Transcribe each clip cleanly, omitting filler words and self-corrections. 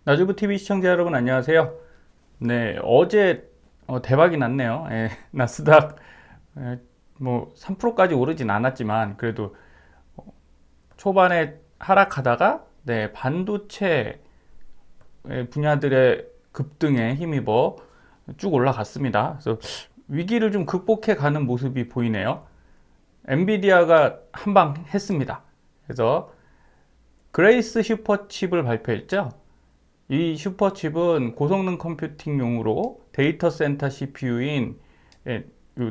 나주부TV 시청자 여러분 안녕하세요. 네, 어제 대박이 났네요. 예, 나스닥 뭐 3%까지 오르진 않았지만 그래도 초반에 하락하다가 네, 반도체 분야들의 급등에 힘입어 쭉 올라갔습니다. 그래서 위기를 좀 극복해 가는 모습이 보이네요. 엔비디아가 한방 했습니다. 그래서 그레이스 슈퍼칩을 발표했죠. 이 슈퍼칩은 고성능 컴퓨팅용으로 데이터 센터 CPU인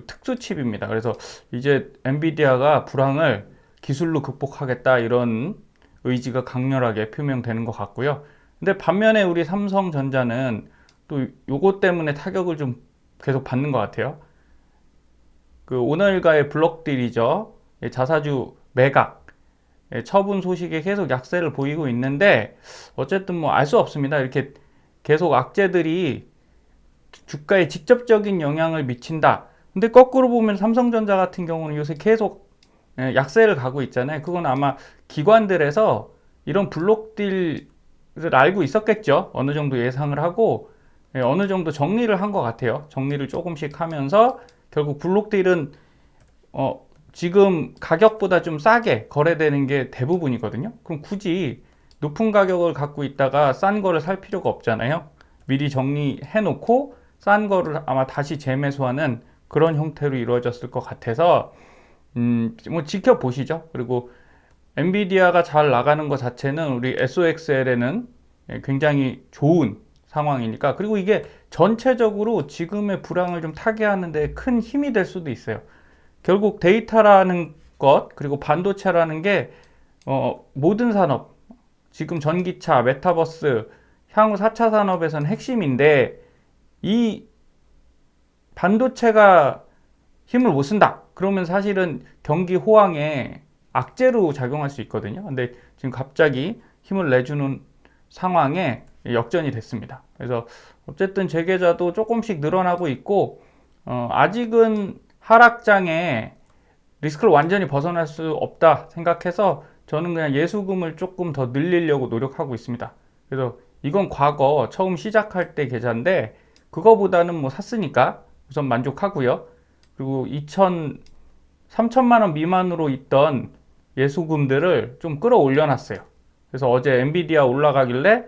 특수 칩입니다. 그래서 이제 엔비디아가 불황을 기술로 극복하겠다 이런 의지가 강렬하게 표명되는 것 같고요. 근데 반면에 우리 삼성전자는 또 요것 때문에 타격을 좀 계속 받는 것 같아요. 그 오늘가의 블록딜이죠. 자사주 매각 처분 소식에 계속 약세를 보이고 있는데 어쨌든 뭐 알 수 없습니다. 이렇게 계속 악재들이 주가에 직접적인 영향을 미친다. 근데 거꾸로 보면 삼성전자 같은 경우는 요새 계속 약세를 가고 있잖아요. 그건 아마 기관들에서 이런 블록딜을 알고 있었겠죠. 어느 정도 예상을 하고 어느 정도 정리를 한 것 같아요. 정리를 조금씩 하면서 결국 블록딜은 지금 가격보다 좀 싸게 거래되는 게 대부분이거든요. 그럼 굳이 높은 가격을 갖고 있다가 싼 거를 살 필요가 없잖아요. 미리 정리해 놓고 싼 거를 아마 다시 재매수하는 그런 형태로 이루어졌을 것 같아서 뭐 지켜보시죠. 그리고 엔비디아가 잘 나가는 것 자체는 우리 SOXL에는 굉장히 좋은 상황이니까. 그리고 이게 전체적으로 지금의 불황을 좀 타개하는 데 큰 힘이 될 수도 있어요. 결국 데이터라는 것, 그리고 반도체라는 게 모든 산업, 지금 전기차, 메타버스, 향후 4차 산업에서는 핵심인데 이 반도체가 힘을 못 쓴다. 그러면 사실은 경기 호황에 악재로 작용할 수 있거든요. 근데 지금 갑자기 힘을 내주는 상황에 역전이 됐습니다. 그래서 어쨌든 재계좌도 조금씩 늘어나고 있고 아직은 하락장에 리스크를 완전히 벗어날 수 없다 생각해서 저는 그냥 예수금을 조금 더 늘리려고 노력하고 있습니다. 그래서 이건 과거 처음 시작할 때 계좌인데 그거보다는 뭐 샀으니까 우선 만족하고요. 그리고 3천만 원 미만으로 있던 예수금들을 좀 끌어올려 놨어요. 그래서 어제 엔비디아 올라가길래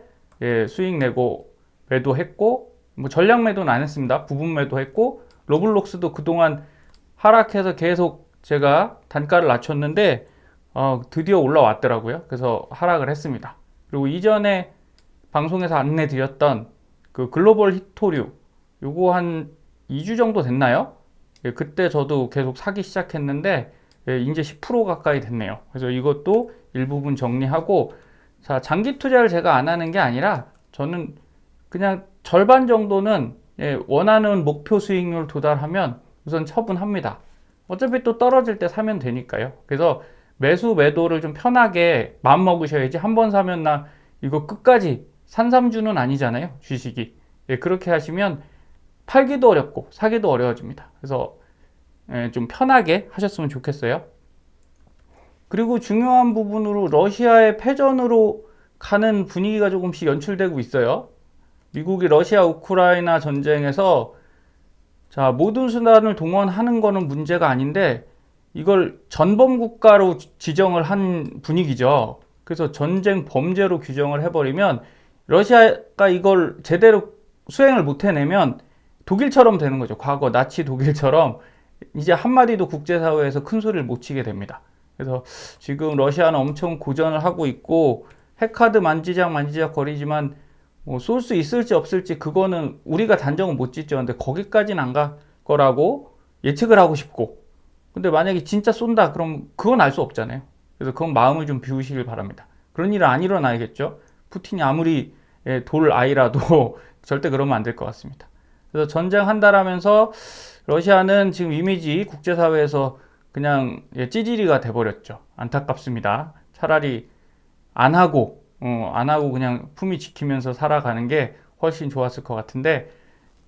수익 내고 매도했고 뭐 전량 매도는 안 했습니다. 부분 매도했고 로블록스도 그동안 하락해서 계속 제가 단가를 낮췄는데 드디어 올라왔더라고요. 그래서 하락을 했습니다. 그리고 이전에 방송에서 안내 드렸던 그 글로벌 히토류 요거 한 2주 정도 됐나요? 그때 저도 계속 사기 시작했는데 이제 10% 가까이 됐네요. 그래서 이것도 일부분 정리하고 자, 장기 투자를 제가 안 하는 게 아니라 저는 그냥 절반 정도는 원하는 목표 수익률 도달하면 우선 처분합니다. 어차피 또 떨어질 때 사면 되니까요. 그래서 매수 매도를 좀 편하게 마음 먹으셔야지 한 번 사면 나 이거 끝까지 산삼주는 아니잖아요. 주식이. 그렇게 하시면 팔기도 어렵고 사기도 어려워집니다. 그래서 좀 편하게 하셨으면 좋겠어요. 그리고 중요한 부분으로 러시아의 패전으로 가는 분위기가 조금씩 연출되고 있어요. 미국이 러시아 우크라이나 전쟁에서 자, 모든 수단을 동원하는 거는 문제가 아닌데 이걸 전범 국가로 지정을 한 분위기죠. 그래서 전쟁 범죄로 규정을 해버리면 러시아가 이걸 제대로 수행을 못 해내면 독일처럼 되는 거죠. 과거 나치 독일처럼 이제 한마디도 국제사회에서 큰 소리를 못 치게 됩니다. 그래서 지금 러시아는 엄청 고전을 하고 있고 핵카드 만지작 거리지만 뭐 쏠 수 있을지 없을지 그거는 우리가 단정은 못 짓죠. 근데 거기까지는 안 갈 거라고 예측을 하고 싶고 근데 만약에 진짜 쏜다 그럼 그건 알 수 없잖아요. 그래서 그건 마음을 좀 비우시길 바랍니다. 그런 일은 안 일어나야겠죠. 푸틴이 아무리 돌 아이라도 절대 그러면 안 될 것 같습니다. 그래서 전쟁한다라면서 러시아는 지금 이미지 국제사회에서 그냥 찌질이가 돼버렸죠. 안타깝습니다. 차라리 안 하고 그냥 품위 지키면서 살아가는 게 훨씬 좋았을 것 같은데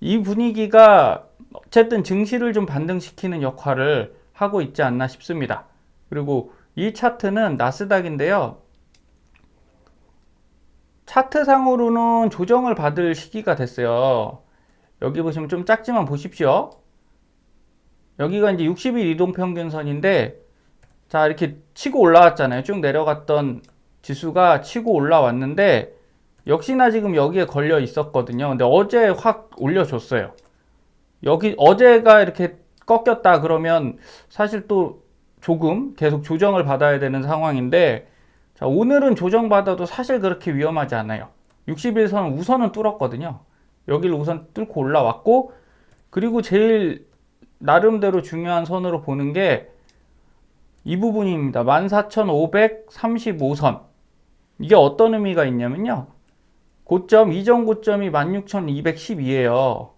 이 분위기가 어쨌든 증시를 좀 반등시키는 역할을 하고 있지 않나 싶습니다. 그리고 이 차트는 나스닥인데요. 차트상으로는 조정을 받을 시기가 됐어요. 여기 보시면 좀 작지만 보십시오. 여기가 이제 60일 이동평균선인데, 자, 이렇게 치고 올라왔잖아요. 쭉 내려갔던 지수가 치고 올라왔는데, 역시나 지금 여기에 걸려 있었거든요. 근데 어제 확 올려줬어요. 여기 어제가 이렇게 꺾였다 그러면 사실 또 조금 계속 조정을 받아야 되는 상황인데, 자, 오늘은 조정받아도 사실 그렇게 위험하지 않아요. 60일선은 우선은 뚫었거든요. 여기를 우선 뚫고 올라왔고, 그리고 제일 나름대로 중요한 선으로 보는 게 이 부분입니다. 14,535선. 이게 어떤 의미가 있냐면요. 고점, 이전 고점이 16,212예요.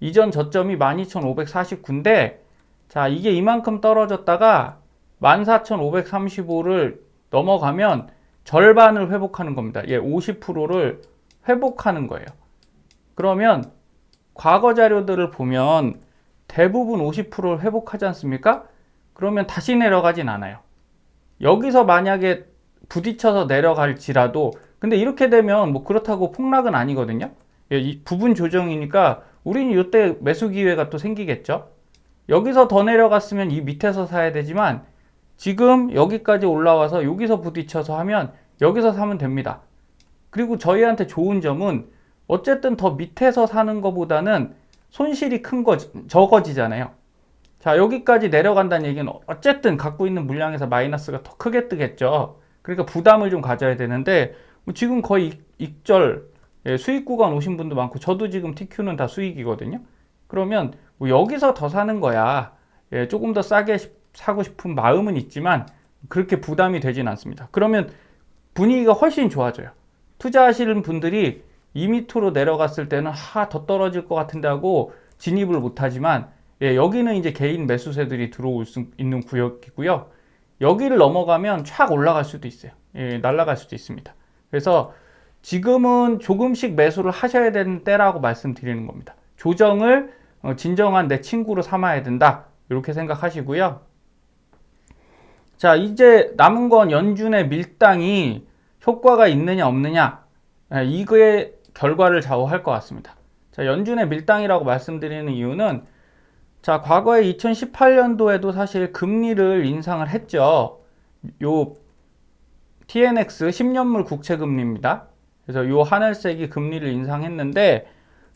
이전 저점이 12,549인데, 자, 이게 이만큼 떨어졌다가 14,535를 넘어가면 절반을 회복하는 겁니다. 예, 50%를 회복하는 거예요. 그러면 과거 자료들을 보면 대부분 50%를 회복하지 않습니까? 그러면 다시 내려가진 않아요. 여기서 만약에 부딪혀서 내려갈지라도, 근데 이렇게 되면 뭐 그렇다고 폭락은 아니거든요. 예, 이 부분 조정이니까 우리는 이때 매수 기회가 또 생기겠죠. 여기서 더 내려갔으면 이 밑에서 사야 되지만 지금 여기까지 올라와서 여기서 부딪혀서 하면 여기서 사면 됩니다. 그리고 저희한테 좋은 점은 어쨌든 더 밑에서 사는 것보다는 손실이 적어지잖아요. 자, 여기까지 내려간다는 얘기는 어쨌든 갖고 있는 물량에서 마이너스가 더 크게 뜨겠죠. 그러니까 부담을 좀 가져야 되는데, 지금 거의 익절 수익 구간 오신 분도 많고, 저도 지금 TQ는 다 수익이거든요. 그러면 뭐 여기서 더 사는 거야. 조금 더 싸게 사고 싶은 마음은 있지만 그렇게 부담이 되진 않습니다. 그러면 분위기가 훨씬 좋아져요. 투자하시는 분들이 2m로 내려갔을 때는 더 떨어질 것 같은데 하고 진입을 못하지만, 여기는 이제 개인 매수세들이 들어올 수 있는 구역이고요. 여기를 넘어가면 촥 올라갈 수도 있어요. 날아갈 수도 있습니다. 그래서 지금은 조금씩 매수를 하셔야 되는 때라고 말씀드리는 겁니다. 조정을 진정한 내 친구로 삼아야 된다. 이렇게 생각하시고요. 자, 이제 남은 건 연준의 밀당이 효과가 있느냐 없느냐, 이거의 결과를 좌우할 것 같습니다. 자, 연준의 밀당이라고 말씀드리는 이유는, 자, 과거에 2018년도에도 사실 금리를 인상을 했죠. 요 TNX 10년물 국채금리입니다. 그래서 요 하늘색이 금리를 인상했는데,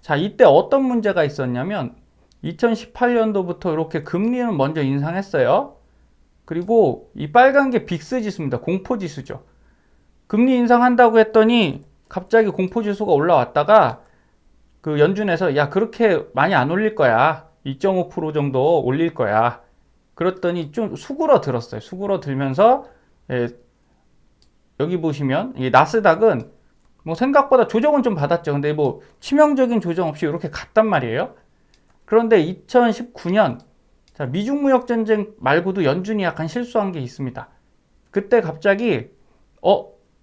자, 이때 어떤 문제가 있었냐면 2018년도부터 이렇게 금리는 먼저 인상했어요. 그리고 이 빨간 게 빅스 지수입니다. 공포 지수죠. 금리 인상한다고 했더니 갑자기 공포 지수가 올라왔다가 그 연준에서 야, 그렇게 많이 안 올릴 거야. 2.5% 정도 올릴 거야. 그랬더니 좀 수그러들었어요. 수그러들면서, 여기 보시면 이 나스닥은 뭐 생각보다 조정은 좀 받았죠. 근데 뭐 치명적인 조정 없이 이렇게 갔단 말이에요. 그런데 2019년, 자, 미중 무역 전쟁 말고도 연준이 약간 실수한 게 있습니다. 그때 갑자기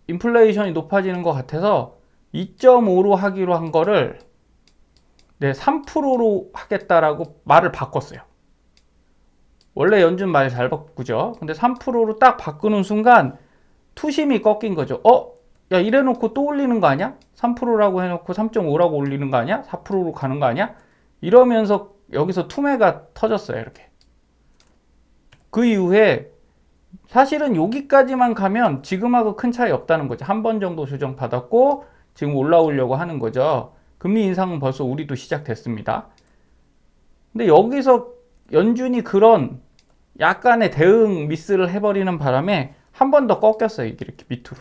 인플레이션이 높아지는 것 같아서 2.5로 하기로 한 거를 3%로 하겠다라고 말을 바꿨어요. 원래 연준 말 잘 바꾸죠. 근데 3%로 딱 바꾸는 순간 투심이 꺾인 거죠. 야, 이래놓고 또 올리는 거 아니야? 3%라고 해놓고 3.5라고 올리는 거 아니야? 4%로 가는 거 아니야? 이러면서 여기서 투매가 터졌어요. 이렇게. 그 이후에 사실은 여기까지만 가면 지금하고 큰 차이 없다는 거죠. 한 번 정도 조정 받았고 지금 올라오려고 하는 거죠. 금리 인상은 벌써 우리도 시작됐습니다. 근데 여기서 연준이 그런 약간의 대응 미스를 해버리는 바람에 한 번 더 꺾였어요. 이렇게 밑으로.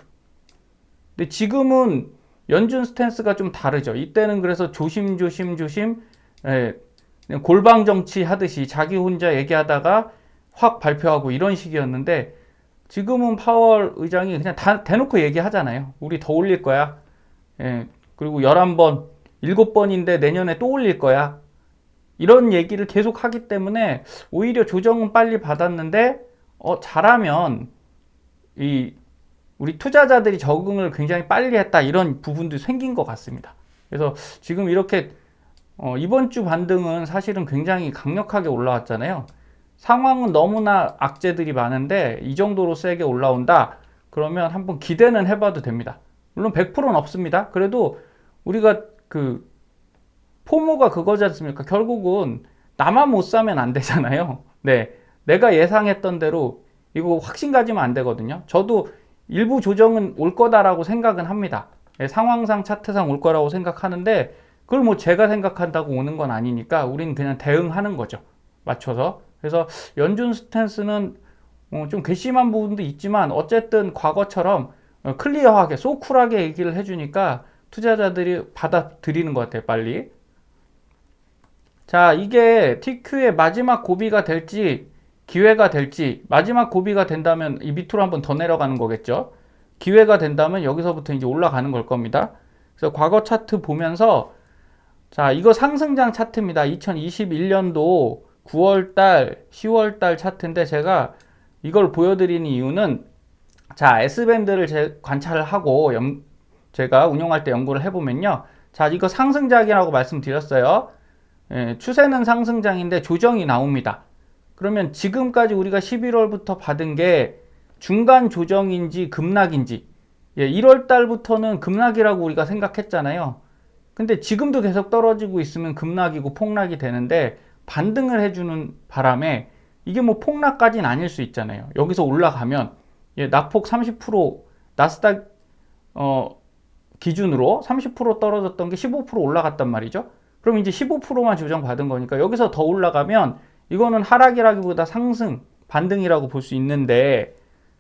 근데 지금은 연준 스탠스가 좀 다르죠. 이때는 그래서 조심조심 그냥 골방 정치 하듯이 자기 혼자 얘기하다가 확 발표하고 이런 식이었는데, 지금은 파월 의장이 그냥 대놓고 얘기하잖아요. 우리 더 올릴 거야. 그리고 11번, 7번인데 내년에 또 올릴 거야. 이런 얘기를 계속 하기 때문에 오히려 조정은 빨리 받았는데, 잘하면 우리 투자자들이 적응을 굉장히 빨리 했다, 이런 부분도 생긴 것 같습니다. 그래서 지금 이렇게 이번 주 반등은 사실은 굉장히 강력하게 올라왔잖아요. 상황은 너무나 악재들이 많은데 이 정도로 세게 올라온다 그러면 한번 기대는 해봐도 됩니다. 물론 100%는 없습니다. 그래도 우리가 그 포모가 그거지 않습니까? 결국은 나만 못 사면 안 되잖아요. 네. 내가 예상했던 대로 이거 확신 가지면 안 되거든요. 저도 일부 조정은 올 거다라고 생각은 합니다. 예, 상황상 차트상 올 거라고 생각하는데 그걸 뭐 제가 생각한다고 오는 건 아니니까 우리는 그냥 대응하는 거죠. 맞춰서. 그래서 연준 스탠스는 좀 괘씸한 부분도 있지만 어쨌든 과거처럼 클리어하게 소쿨하게 얘기를 해주니까 투자자들이 받아들이는 것 같아요. 빨리. 자, 이게 TQ의 마지막 고비가 될지 기회가 될지, 마지막 고비가 된다면 이 밑으로 한번 더 내려가는 거겠죠. 기회가 된다면 여기서부터 이제 올라가는 걸 겁니다. 그래서 과거 차트 보면서, 자, 이거 상승장 차트입니다. 2021년도 9월달, 10월달 차트인데 제가 이걸 보여드리는 이유는, 자, S밴드를 관찰을 하고 제가 운용할 때 연구를 해보면요. 자, 이거 상승장이라고 말씀드렸어요. 예, 추세는 상승장인데 조정이 나옵니다. 그러면 지금까지 우리가 11월부터 받은 게 중간 조정인지 급락인지, 예, 1월 달부터는 급락이라고 우리가 생각했잖아요. 근데 지금도 계속 떨어지고 있으면 급락이고 폭락이 되는데 반등을 해주는 바람에 이게 뭐 폭락까지는 아닐 수 있잖아요. 여기서 올라가면, 예, 낙폭 30% 나스닥 기준으로 30% 떨어졌던 게 15% 올라갔단 말이죠. 그럼 이제 15%만 조정받은 거니까 여기서 더 올라가면 이거는 하락이라기보다 상승, 반등이라고 볼 수 있는데,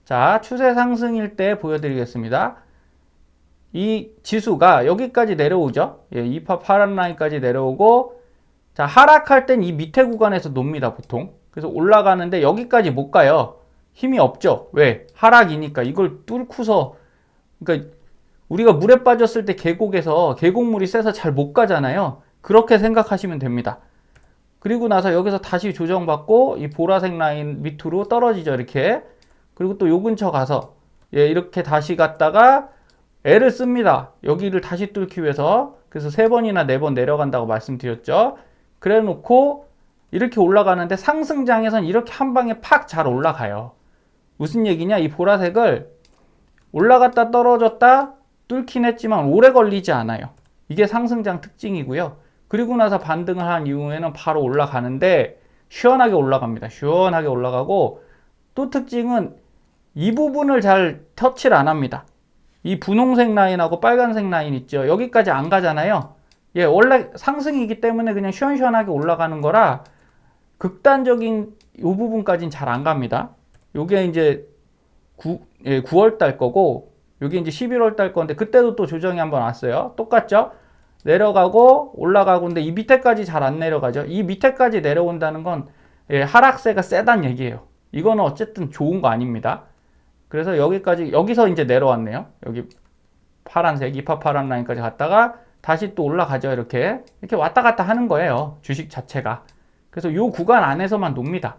자, 추세 상승일 때 보여드리겠습니다. 이 지수가 여기까지 내려오죠. 예, 2파 파란 라인까지 내려오고, 자, 하락할 땐 이 밑에 구간에서 놉니다, 보통. 그래서 올라가는데 여기까지 못 가요. 힘이 없죠. 왜? 하락이니까. 이걸 뚫고서, 그러니까 우리가 물에 빠졌을 때 계곡에서 계곡물이 세서 잘 못 가잖아요. 그렇게 생각하시면 됩니다. 그리고 나서 여기서 다시 조정받고 이 보라색 라인 밑으로 떨어지죠, 이렇게. 그리고 또 요 근처 가서, 예, 이렇게 다시 갔다가 애를 씁니다. 여기를 다시 뚫기 위해서. 그래서 3번이나 4번 내려간다고 말씀드렸죠. 그래 놓고 이렇게 올라가는데 상승장에선 이렇게 한 방에 팍 잘 올라가요. 무슨 얘기냐? 이 보라색을 올라갔다 떨어졌다 뚫긴 했지만 오래 걸리지 않아요. 이게 상승장 특징이고요. 그리고 나서 반등을 한 이후에는 바로 올라가는데 시원하게 올라갑니다. 시원하게 올라가고, 또 특징은 이 부분을 잘 터치를 안 합니다. 이 분홍색 라인하고 빨간색 라인 있죠. 여기까지 안 가잖아요. 예, 원래 상승이기 때문에 그냥 시원시원하게 올라가는 거라 극단적인 이 부분까지는 잘 안 갑니다. 요게 이제 9월 달 거고, 요게 이제 11월 달 건데 그때도 또 조정이 한번 왔어요. 똑같죠? 내려가고 올라가고, 근데 이 밑에까지 잘 안 내려가죠. 이 밑에까지 내려온다는 건, 예, 하락세가 세단 얘기예요. 이거는 어쨌든 좋은 거 아닙니다. 그래서 여기서 이제 내려왔네요. 여기 파란색, 2파 파란 라인까지 갔다가 다시 또 올라가죠. 이렇게 왔다 갔다 하는 거예요. 주식 자체가. 그래서 요 구간 안에서만 놉니다.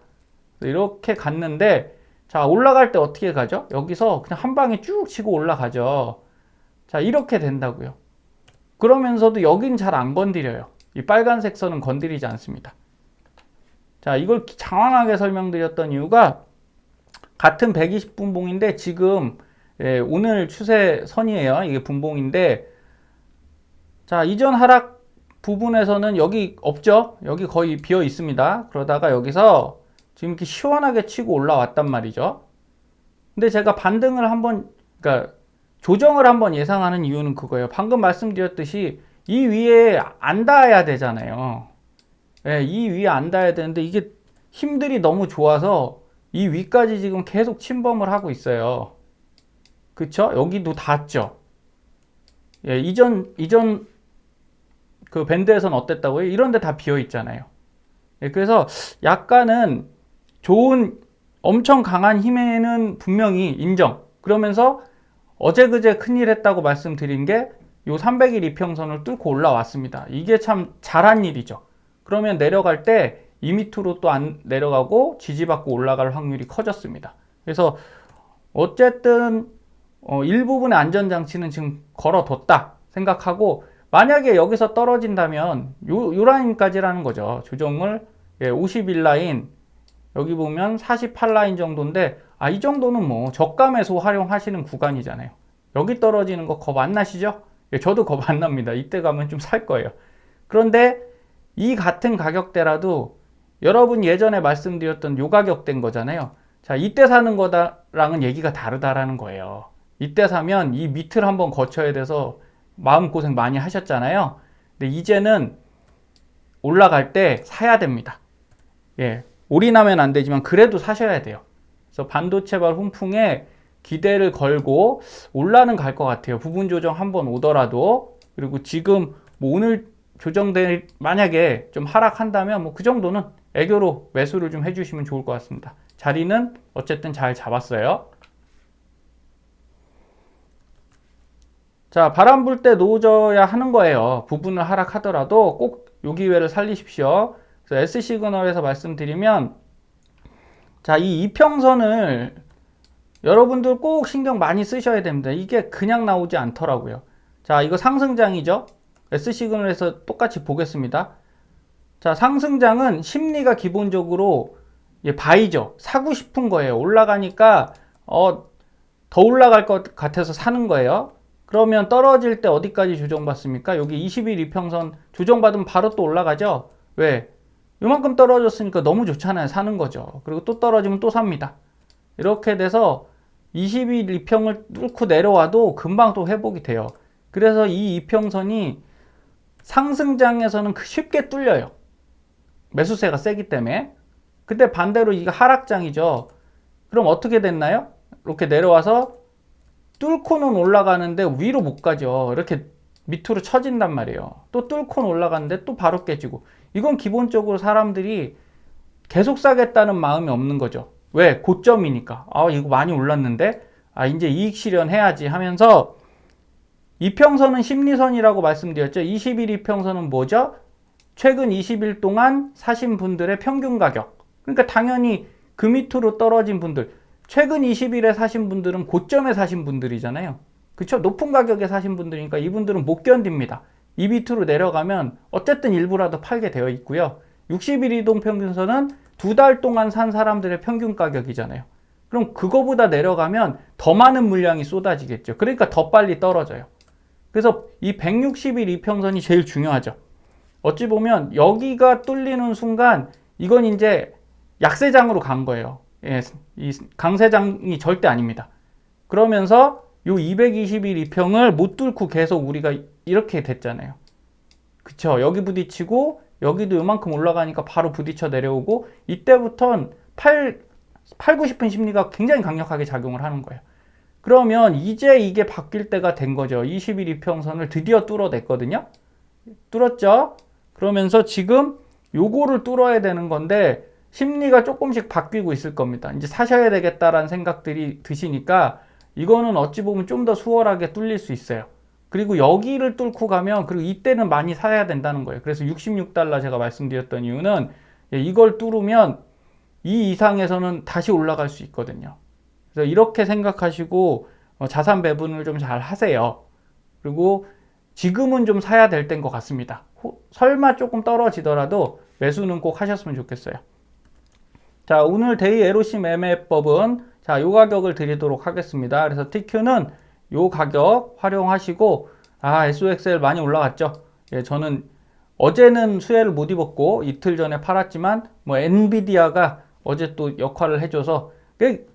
이렇게 갔는데, 자, 올라갈 때 어떻게 가죠? 여기서 그냥 한 방에 쭉 치고 올라가죠. 자, 이렇게 된다고요. 그러면서도 여긴 잘 안 건드려요. 이 빨간색 선은 건드리지 않습니다. 자, 이걸 장황하게 설명드렸던 이유가 같은 120분봉인데 지금, 예, 오늘 추세 선이에요. 이게 분봉인데, 자, 이전 하락 부분에서는 여기 없죠. 여기 거의 비어 있습니다. 그러다가 여기서 지금 이렇게 시원하게 치고 올라왔단 말이죠. 근데 제가 반등을 한번, 그러니까 조정을 한번 예상하는 이유는 그거예요. 방금 말씀드렸듯이 이 위에 안 닿아야 되잖아요. 예, 이 위에 안 닿아야 되는데 이게 힘들이 너무 좋아서 이 위까지 지금 계속 침범을 하고 있어요. 그쵸? 여기도 닿았죠. 예, 이전 그 밴드에서는 어땠다고요? 이런 데 다 비어 있잖아요. 예, 그래서 약간은 좋은 엄청 강한 힘에는 분명히 인정. 그러면서 어제 그제 큰일 했다고 말씀드린 게 요 300일 이평선을 뚫고 올라왔습니다. 이게 참 잘한 일이죠. 그러면 내려갈 때 이 밑으로 또 안 내려가고 지지받고 올라갈 확률이 커졌습니다. 그래서 어쨌든 일부분의 안전장치는 지금 걸어뒀다 생각하고, 만약에 여기서 떨어진다면 요 라인까지라는 거죠. 조정을, 예, 50일 라인, 여기 보면 48라인 정도인데, 이 정도는 뭐 저가 매수 활용하시는 구간이잖아요. 여기 떨어지는 거 겁 안 나시죠? 예, 저도 겁 안 납니다. 이때 가면 좀 살 거예요. 그런데 이 같은 가격대라도 여러분 예전에 말씀드렸던 요 가격대인 거잖아요. 자, 이때 사는 거랑은 얘기가 다르다라는 거예요. 이때 사면 이 밑을 한번 거쳐야 돼서 마음고생 많이 하셨잖아요. 근데 이제는 올라갈 때 사야 됩니다. 예, 올인하면 안 되지만 그래도 사셔야 돼요. 그래서 반도체발 훈풍에 기대를 걸고 올라는 갈 것 같아요. 부분 조정 한번 오더라도. 그리고 지금 뭐 오늘 조정대 만약에 좀 하락한다면 뭐 그 정도는 애교로 매수를 좀 해주시면 좋을 것 같습니다. 자리는 어쨌든 잘 잡았어요. 자, 바람 불 때 놓아줘야 하는 거예요. 부분을 하락하더라도 꼭 요 기회를 살리십시오. 그래서 S시그널에서 말씀드리면, 자, 이 이평선을 여러분들 꼭 신경 많이 쓰셔야 됩니다. 이게 그냥 나오지 않더라고요. 자, 이거 상승장이죠. S시그널에서 똑같이 보겠습니다. 자, 상승장은 심리가 기본적으로 바이죠. 사고 싶은 거예요. 올라가니까 더 올라갈 것 같아서 사는 거예요. 그러면 떨어질 때 어디까지 조정받습니까? 여기 20일 이평선 조정받으면 바로 또 올라가죠. 왜? 요만큼 떨어졌으니까 너무 좋잖아요. 사는 거죠. 그리고 또 떨어지면 또 삽니다. 이렇게 돼서 20일 이평을 뚫고 내려와도 금방 또 회복이 돼요. 그래서 이 이평선이 상승장에서는 쉽게 뚫려요. 매수세가 세기 때문에. 근데 반대로 이거 하락장이죠. 그럼 어떻게 됐나요? 이렇게 내려와서 뚫고는 올라가는데 위로 못 가죠. 이렇게 밑으로 처진단 말이에요. 또 뚫고는 올라가는데 또 바로 깨지고. 이건 기본적으로 사람들이 계속 사겠다는 마음이 없는 거죠. 왜? 고점이니까. 아, 이거 많이 올랐는데? 아, 이제 이익 실현해야지 하면서 이평선은 심리선이라고 말씀드렸죠. 20일 이평선은 뭐죠? 최근 20일 동안 사신 분들의 평균 가격. 그러니까 당연히 그 밑으로 떨어진 분들. 최근 20일에 사신 분들은 고점에 사신 분들이잖아요. 그쵸? 높은 가격에 사신 분들이니까 이분들은 못 견딥니다. 이 밑으로 내려가면 어쨌든 일부라도 팔게 되어 있고요. 60일 이동평균선은 2달 동안 산 사람들의 평균 가격이잖아요. 그럼 그거보다 내려가면 더 많은 물량이 쏟아지겠죠. 그러니까 더 빨리 떨어져요. 그래서 이 160일 이평선이 제일 중요하죠. 어찌 보면 여기가 뚫리는 순간 이건 이제 약세장으로 간 거예요. 예, 이 강세장이 절대 아닙니다. 그러면서 요 220일 이평을 못 뚫고 계속 우리가 이렇게 됐잖아요. 그쵸? 여기 부딪히고 여기도 요만큼 올라가니까 바로 부딪혀 내려오고 이때부터는 팔고 싶은 심리가 굉장히 강력하게 작용을 하는 거예요. 그러면 이제 이게 바뀔 때가 된 거죠. 20일 이평선을 드디어 뚫어냈거든요. 뚫었죠? 그러면서 지금 요거를 뚫어야 되는 건데 심리가 조금씩 바뀌고 있을 겁니다. 이제 사셔야 되겠다라는 생각들이 드시니까 이거는 어찌 보면 좀 더 수월하게 뚫릴 수 있어요. 그리고 여기를 뚫고 가면 그리고 이때는 많이 사야 된다는 거예요. 그래서 66달러 제가 말씀드렸던 이유는 이걸 뚫으면 이 이상에서는 다시 올라갈 수 있거든요. 그래서 이렇게 생각하시고 자산 배분을 좀 잘 하세요. 그리고 지금은 좀 사야 될 때인 것 같습니다. 설마 조금 떨어지더라도 매수는 꼭 하셨으면 좋겠어요. 자, 오늘 데이 LOC 매매법은 자, 요 가격을 드리도록 하겠습니다. 그래서 TQ는 요 가격 활용하시고, 아, SOXL 많이 올라갔죠. 예, 저는 어제는 수혜를 못 입었고 이틀 전에 팔았지만 뭐 엔비디아가 어제 또 역할을 해줘서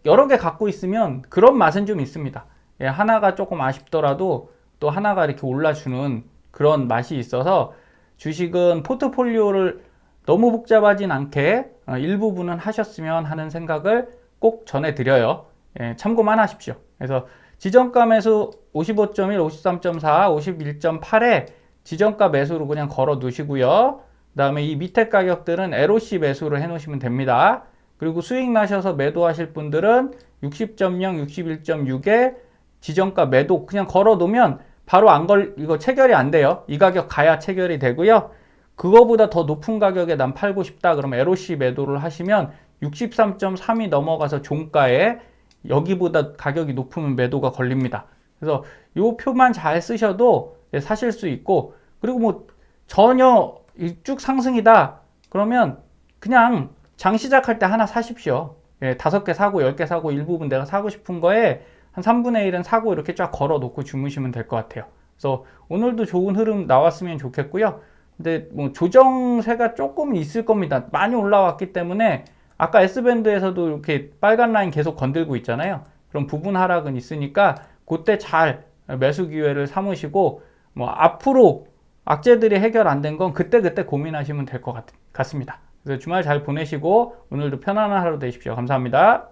여러 개 갖고 있으면 그런 맛은 좀 있습니다. 예, 하나가 조금 아쉽더라도 또 하나가 이렇게 올라주는 그런 맛이 있어서 주식은 포트폴리오를 너무 복잡하진 않게 일부분은 하셨으면 하는 생각을 꼭 전해드려요. 예, 참고만 하십시오. 그래서 지정가 매수 55.1, 53.4, 51.8에 지정가 매수로 그냥 걸어 두시고요. 그 다음에 이 밑에 가격들은 LOC 매수로 해 놓으시면 됩니다. 그리고 수익 나셔서 매도하실 분들은 60.0, 61.6에 지정가 매도 그냥 걸어 놓으면 바로 이거 체결이 안 돼요. 이 가격 가야 체결이 되고요. 그거보다 더 높은 가격에 난 팔고 싶다. 그러면 LOC 매도를 하시면 63.3이 넘어가서 종가에 여기보다 가격이 높으면 매도가 걸립니다. 그래서 이 표만 잘 쓰셔도 사실 수 있고, 그리고 뭐 전혀 쭉 상승이다 그러면 그냥 장 시작할 때 하나 사십시오. 예, 5개 사고 10개 사고 일부분 내가 사고 싶은 거에 한 3분의 1은 사고 이렇게 쫙 걸어 놓고 주무시면 될 것 같아요. 그래서 오늘도 좋은 흐름 나왔으면 좋겠고요. 근데 뭐 조정세가 조금 있을 겁니다. 많이 올라왔기 때문에 아까 S밴드에서도 이렇게 빨간 라인 계속 건들고 있잖아요. 그럼 부분 하락은 있으니까 그때 잘 매수 기회를 삼으시고 뭐 앞으로 악재들이 해결 안 된 건 그때그때 고민하시면 될 것 같습니다. 그래서 주말 잘 보내시고 오늘도 편안한 하루 되십시오. 감사합니다.